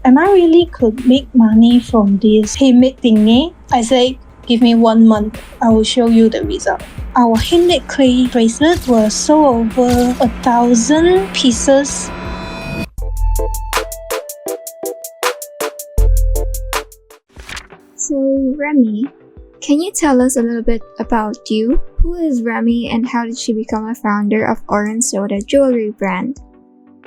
am I really could make money from this handmade thingy? I say, give me 1 month, I will show you the result. Our handmade clay bracelet was sold over 1,000 pieces. So, Remi, can you tell us a little bit about you? Who is Remi and how did she become a founder of Oren Soda jewelry brand?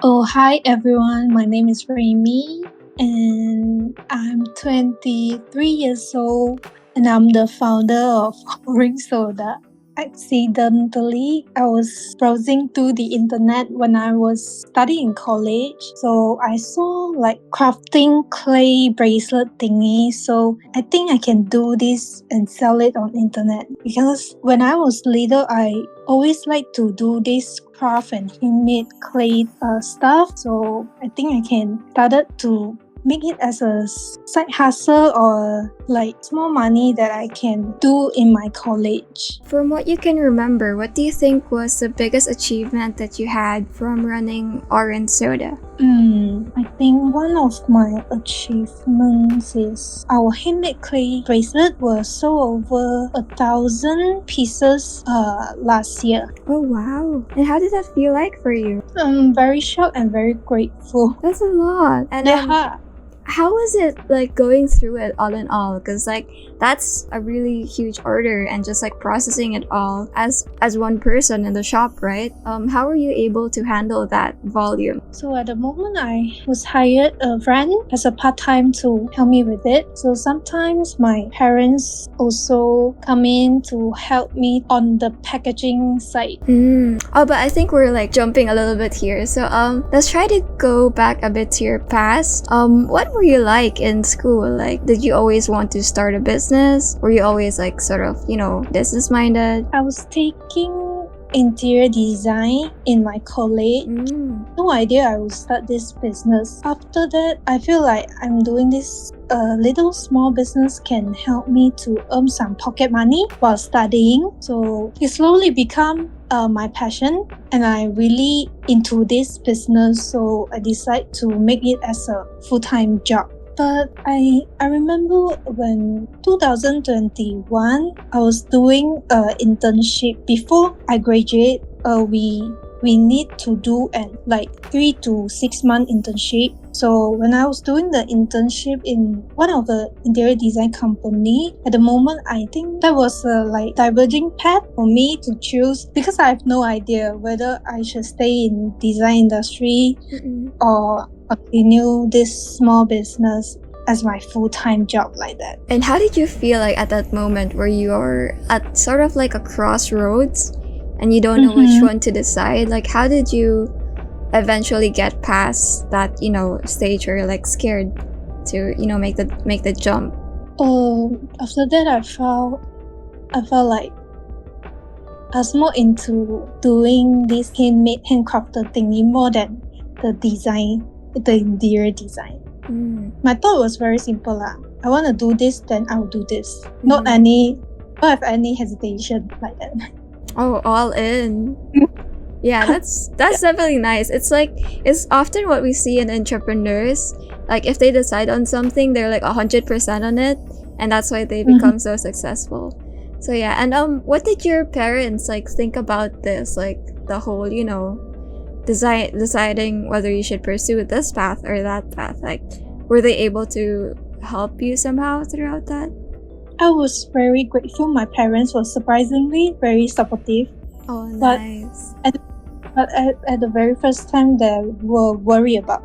Oh, hi everyone. My name is Remi and I'm 23 years old and I'm the founder of Oren Soda. Accidentally, I was browsing through the internet when I was studying college. So I saw like crafting clay bracelet thingy. So I think I can do this and sell it on internet. Because when I was little, I always like to do this craft and handmade clay stuff. So I think I can started to make it as a side hustle or like small money that I can do in my college. From what you can remember, what do you think was the biggest achievement that you had from running Oren Soda? I think one of my achievements is our handmade clay bracelet was sold over 1,000 pieces last year. Oh wow. And how did that feel like for you? I'm very shocked and very grateful. That's a lot. And how was it like going through it all in all? Because like that's a really huge order and just like processing it all as one person in the shop, right? How were you able to handle that volume? So at the moment I was hired a friend as a part-time to help me with it. So sometimes my parents also come in to help me on the packaging side. Oh, but I think we're like jumping a little bit here. So let's try to go back a bit to your past. What were you like in school? Like, did you always want to start a business? Were you always like sort of, business minded? I was taking interior design in my college. No idea I would start this business. After that, I feel like I'm doing this little small business can help me to earn some pocket money while studying. So it slowly become my passion and I really into this business, so I decide to make it as a full-time job. But I remember when 2021 I was doing an internship. Before I graduate, we need to do an like 3 to 6 month internship. So when I was doing the internship in one of the interior design company, at the moment I think that was a like diverging path for me to choose, because I have no idea whether I should stay in design industry or continue this small business as my full-time job like that. And how did you feel like at that moment where you are at sort of like a crossroads and you don't know which one to decide? Like, how did you eventually get past that, stage where you're like scared to, make the jump? After that I felt like I was more into doing this handcrafted thingy more than the interior design. My thought was very simple lah. I want to do this, then I'll do this. Don't have any hesitation like that. Oh, all in. Yeah, that's definitely nice. It's like, it's often what we see in entrepreneurs. Like if they decide on something, they're like 100% on it, and that's why they become so successful. So yeah, and what did your parents like think about this? Like the whole, deciding whether you should pursue this path or that path. Like, were they able to help you somehow throughout that? I was very grateful. My parents were surprisingly very supportive. Oh, nice. But at the very first time, they were worried about,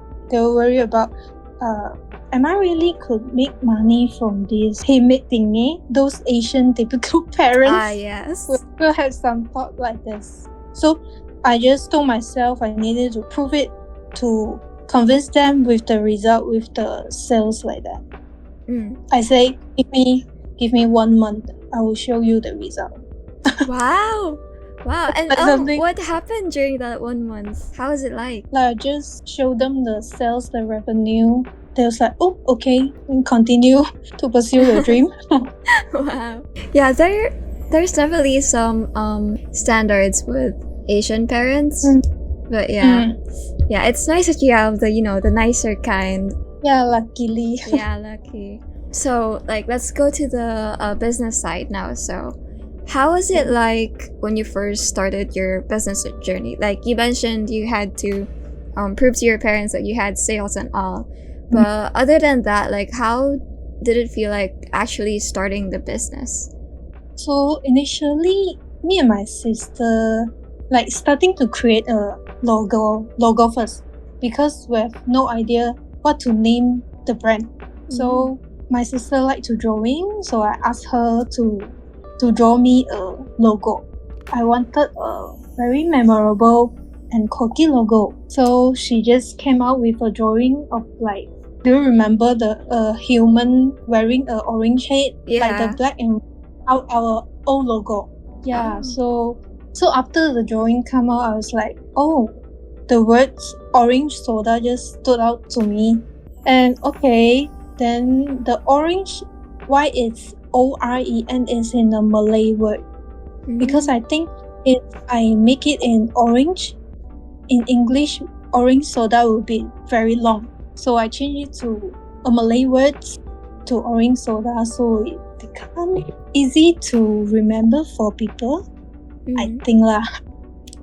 am I really could make money from this handmade thingy? Those Asian typical parents yes, will have some thought like this. So I just told myself I needed to prove it to convince them with the result, with the sales like that. I say, give me 1 month, I will show you the result. Wow. And what happened during that 1 month? How was it like? Like I just showed them the sales, the revenue. They was like, oh, okay, and continue to pursue your dream. Wow. Yeah, there's definitely some standards with Asian parents. But yeah, it's nice that you have the the nicer kind Yeah, luckily. Yeah, lucky. So, like, let's go to the business side now. So, how was it like when you first started your business journey? Like, you mentioned you had to prove to your parents that you had sales and all. But other than that, like, how did it feel like actually starting the business? So initially, me and my sister like starting to create a logo first because we have no idea what to name the brand. So my sister liked to drawing, so I asked her to draw me a logo. I wanted a very memorable and quirky logo. So she just came out with a drawing of like, do you remember the human wearing a orange hat, like the Yeah. black and our old logo? Yeah. Oh. So after the drawing come out, I was like, oh, the words Orange Soda just stood out to me, and okay, then the orange, why it's OREN is in a Malay word, because I think if I make it in orange, in English, orange soda will be very long. So I changed it to a Malay word to orange soda, so it become easy to remember for people. I think lah.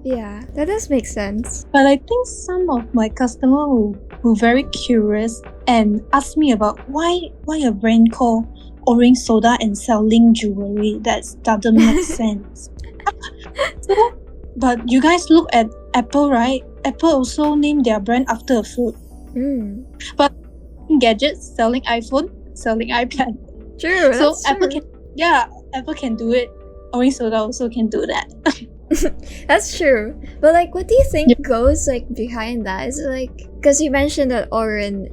Yeah, that does make sense. But I think some of my customers who very curious and ask me about why a brand called Orange Soda and selling jewelry. That doesn't make sense. So, but you guys look at Apple, right? Apple also named their brand after a fruit. But gadgets, selling iPhone, selling iPad. True. So That's Apple true. Apple can do it. Orange Soda also can do that. That's true. But like, what do you think goes like behind that? Is it like because you mentioned that oren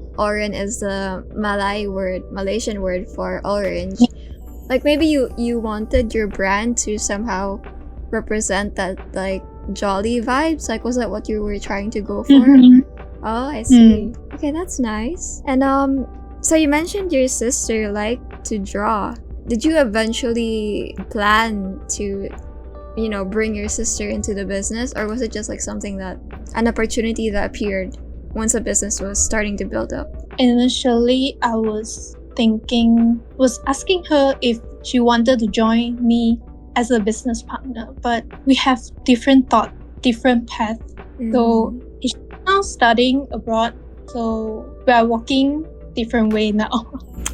is the Malaysian word for orange. Like maybe you wanted your brand to somehow represent that like jolly vibes. Like was that what you were trying to go for? Oh, I see. Okay, that's nice. And so you mentioned your sister liked to draw. Did you eventually plan to bring your sister into the business, or was it just like something that an opportunity that appeared once the business was starting to build up? Initially, I was asking her if she wanted to join me as a business partner, but we have different thought, different path. So she's now studying abroad, so we are walking different way now.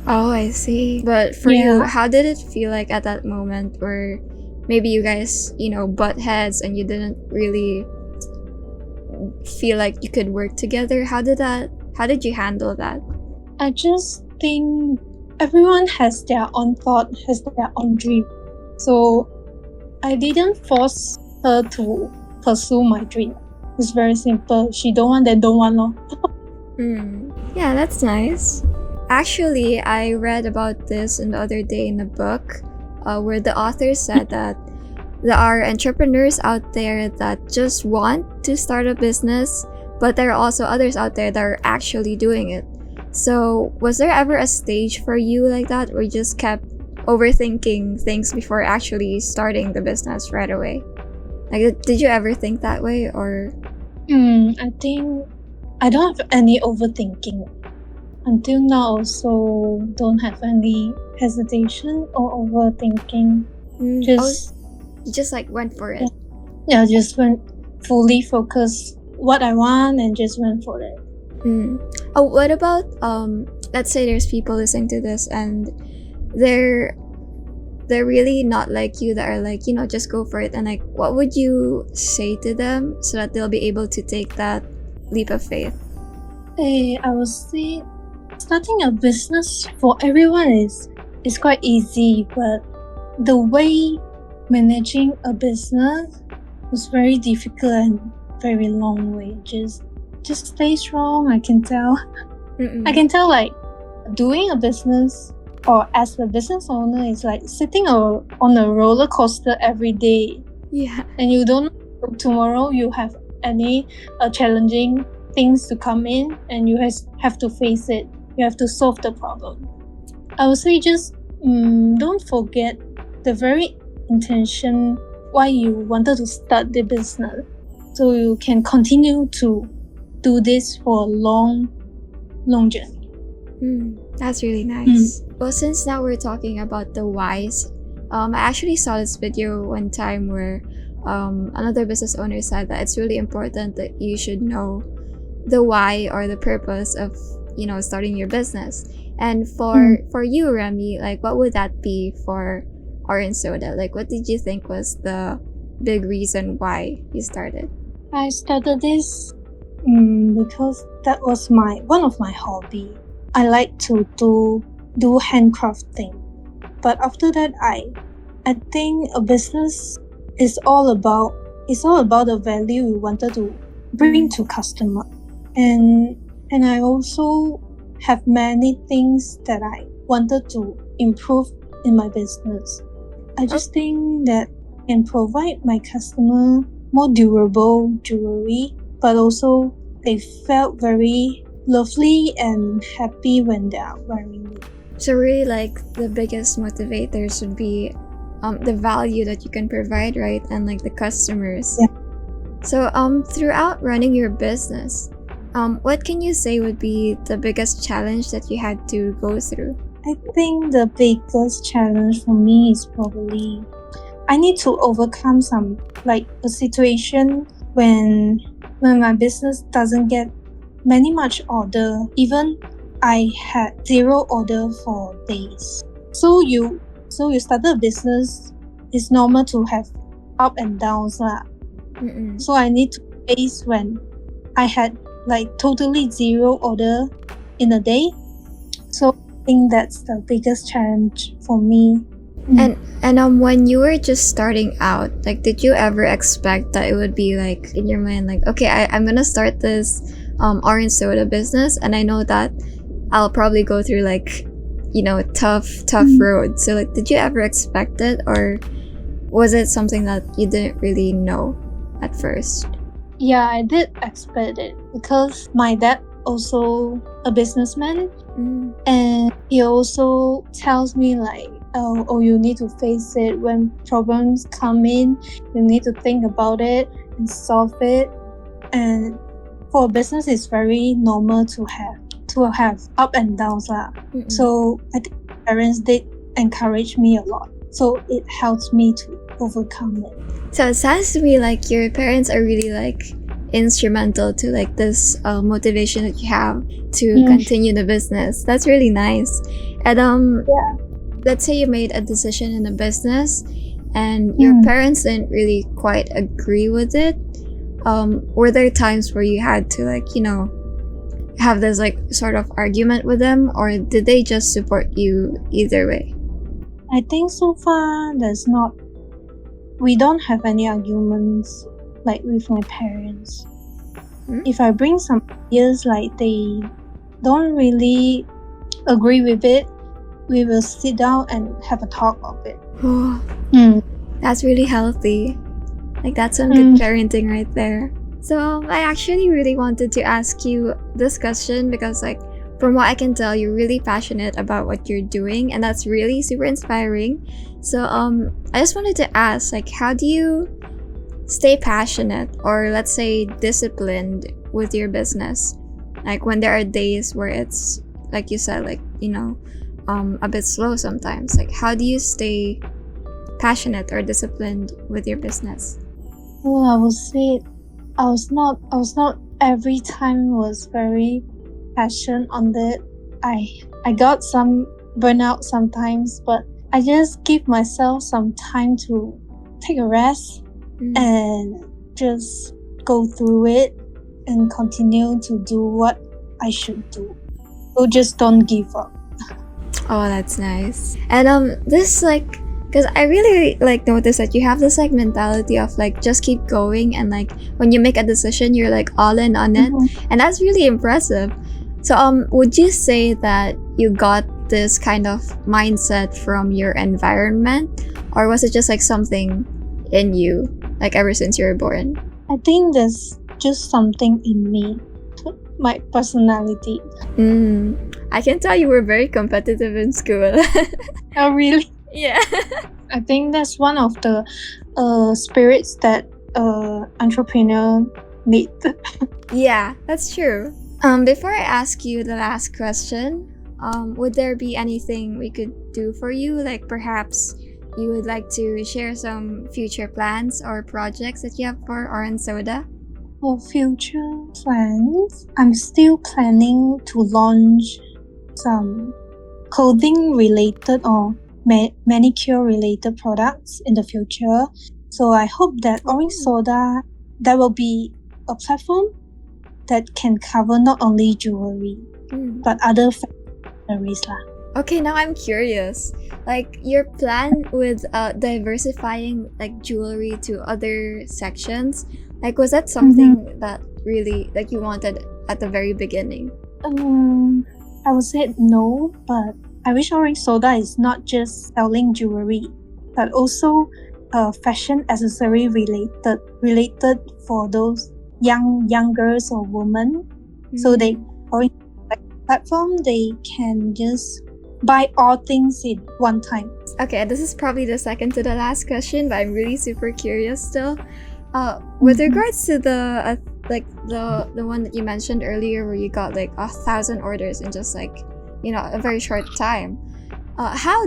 Oh, I see. But for you, how did it feel like at that moment where maybe you guys, butt heads and you didn't really feel like you could work together? How did you handle that? I just think everyone has their own thought, has their own dream. So I didn't force her to pursue my dream. It's very simple. She don't want, then don't want lor. Yeah, that's nice. Actually, I read about this the other day in a book where the author said that there are entrepreneurs out there that just want to start a business, but there are also others out there that are actually doing it. So, was there ever a stage for you like that where you just kept overthinking things before actually starting the business right away? Like, did you ever think that way, or? I think I don't have any overthinking. Until now, also don't have any hesitation or overthinking. You just like went for it. Yeah, just went fully focused what I want and just went for it. Oh, what about let's say there's people listening to this and they're really not like you, that are like, just go for it, and like what would you say to them so that they'll be able to take that leap of faith? I would say starting a business for everyone is quite easy, but the way managing a business was very difficult and very long way. Just stay strong. I can tell. I can tell, like, doing a business or as a business owner is like sitting on a roller coaster every day. Yeah. And you don't know tomorrow you have any challenging things to come in, and you have to face it. You have to solve the problem. I would say just don't forget the very intention why you wanted to start the business, so you can continue to do this for a long journey. That's really nice. Well, since now we're talking about the whys, I actually saw this video one time where another business owner said that it's really important that you should know the why or the purpose of starting your business. And for you, Remi, like what would that be for Oren Soda? Like what did you think was the big reason why you started? I started this because that was one of my hobby. I like to do handcrafting. But after that, I think a business is all about the value we wanted to bring to customer, and I also have many things that I wanted to improve in my business. I just think that I can provide my customer more durable jewelry, but also they felt very lovely and happy when they are wearing it. So really, like the biggest motivators would be the value that you can provide, right? And like the customers. Yeah. So throughout running your business, what can you say would be the biggest challenge that you had to go through? I think the biggest challenge for me is probably I need to overcome a situation when my business doesn't get much order. Even I had 0 order for days. So you started a business, it's normal to have up and downs lah. So I need to face when I had like totally 0 order in a day. So I think that's the biggest challenge for me. And when you were just starting out, like did you ever expect that it would be like in your mind like, okay, I'm gonna start this Oren Soda business, and I know that I'll probably go through like tough road. So like did you ever expect it, or was it something that you didn't really know at first? Yeah, I did expect it because my dad also a businessman, and he also tells me like, oh, you need to face it. When problems come in, you need to think about it and solve it. And for a business, it's very normal to have up and downs lah. So I think parents did encourage me a lot. So it helps me to overcome it. So it sounds to me like your parents are really like instrumental to like this motivation that you have to continue the business. That's really nice. And let's say you made a decision in a business and your parents didn't really quite agree with it. Were there times where you had to like have this like sort of argument with them, or did they just support you either way? I think so far we don't have any arguments like with my parents. If I bring some ideas like they don't really agree with it, we will sit down and have a talk of it. That's really healthy. Like that's some good parenting right there. So I actually really wanted to ask you this question because like from what I can tell, you're really passionate about what you're doing, and that's really super inspiring. So I just wanted to ask, like, how do you stay passionate or let's say disciplined with your business? Like when there are days where it's like you said, like a bit slow sometimes. Like how do you stay passionate or disciplined with your business? Well, I would say I was not every time was very passionate on it. I got some burnout sometimes, but I just give myself some time to take a rest and just go through it and continue to do what I should do. So just don't give up. Oh, that's nice. And this like, because I really like notice that you have this like mentality of like just keep going, and like when you make a decision you're like all in on it, and that's really impressive. So would you say that you got this kind of mindset from your environment, or was it just like something in you like ever since you were born? I think there's just something in me, my personality. I can tell you were very competitive in school. Oh really? Yeah. I think that's one of the spirits that entrepreneur need. Yeah, that's true. Before I ask you the last question, would there be anything we could do for you? Like perhaps you would like to share some future plans or projects that you have for Oren Soda? For future plans, I'm still planning to launch some clothing related or manicure related products in the future. So I hope that Oren Soda, there will be a platform that can cover not only jewelry but other accessories lah. Okay, now I'm curious. Like your plan with diversifying like jewelry to other sections, like was that something that really like you wanted at the very beginning? I would say no, but I wish Oren Soda is not just selling jewelry, but also fashion accessory related for those young girls or women. So they Oren platform they can just buy all things in one time. Okay, this is probably the second to the last question, but I'm really super curious still. With regards to the like the one that you mentioned earlier, where you got like 1,000 orders in just like a very short time, how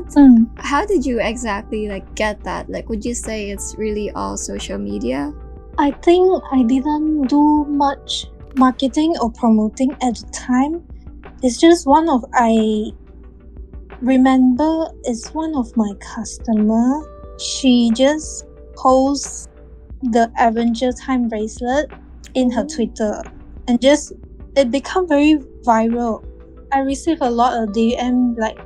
did you exactly like get that? Like, would you say it's really all social media? I think I didn't do much marketing or promoting at the time. It's just I remember it's one of my customer. She just posts the Avenger Time bracelet in her Twitter, and just it become very viral. I received a lot of DM like,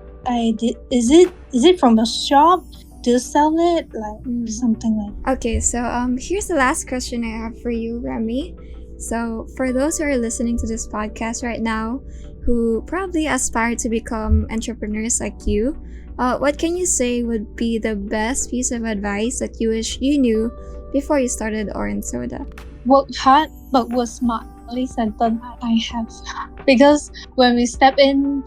is it from a shop? Do you sell it? Like something like. Okay, so here's the last question I have for you, Remi. So for those who are listening to this podcast right now, who probably aspire to become entrepreneurs like you, what can you say would be the best piece of advice that you wish you knew before you started Oren Soda? Work hard, but work smart. Only sentence I have. Because when we started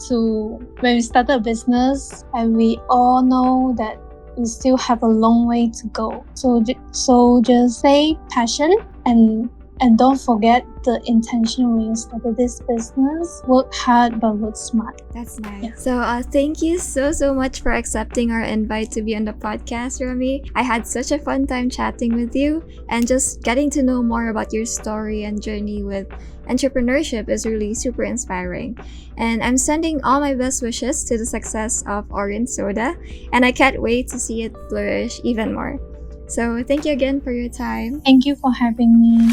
a business, and we all know that we still have a long way to go. So just say passion and don't forget the intention when you started this business. Work hard, but work smart. That's nice. Yeah. So thank you so much for accepting our invite to be on the podcast, Remi. I had such a fun time chatting with you, and just getting to know more about your story and journey with entrepreneurship is really super inspiring. And I'm sending all my best wishes to the success of Oren Soda, and I can't wait to see it flourish even more. So thank you again for your time. Thank you for having me.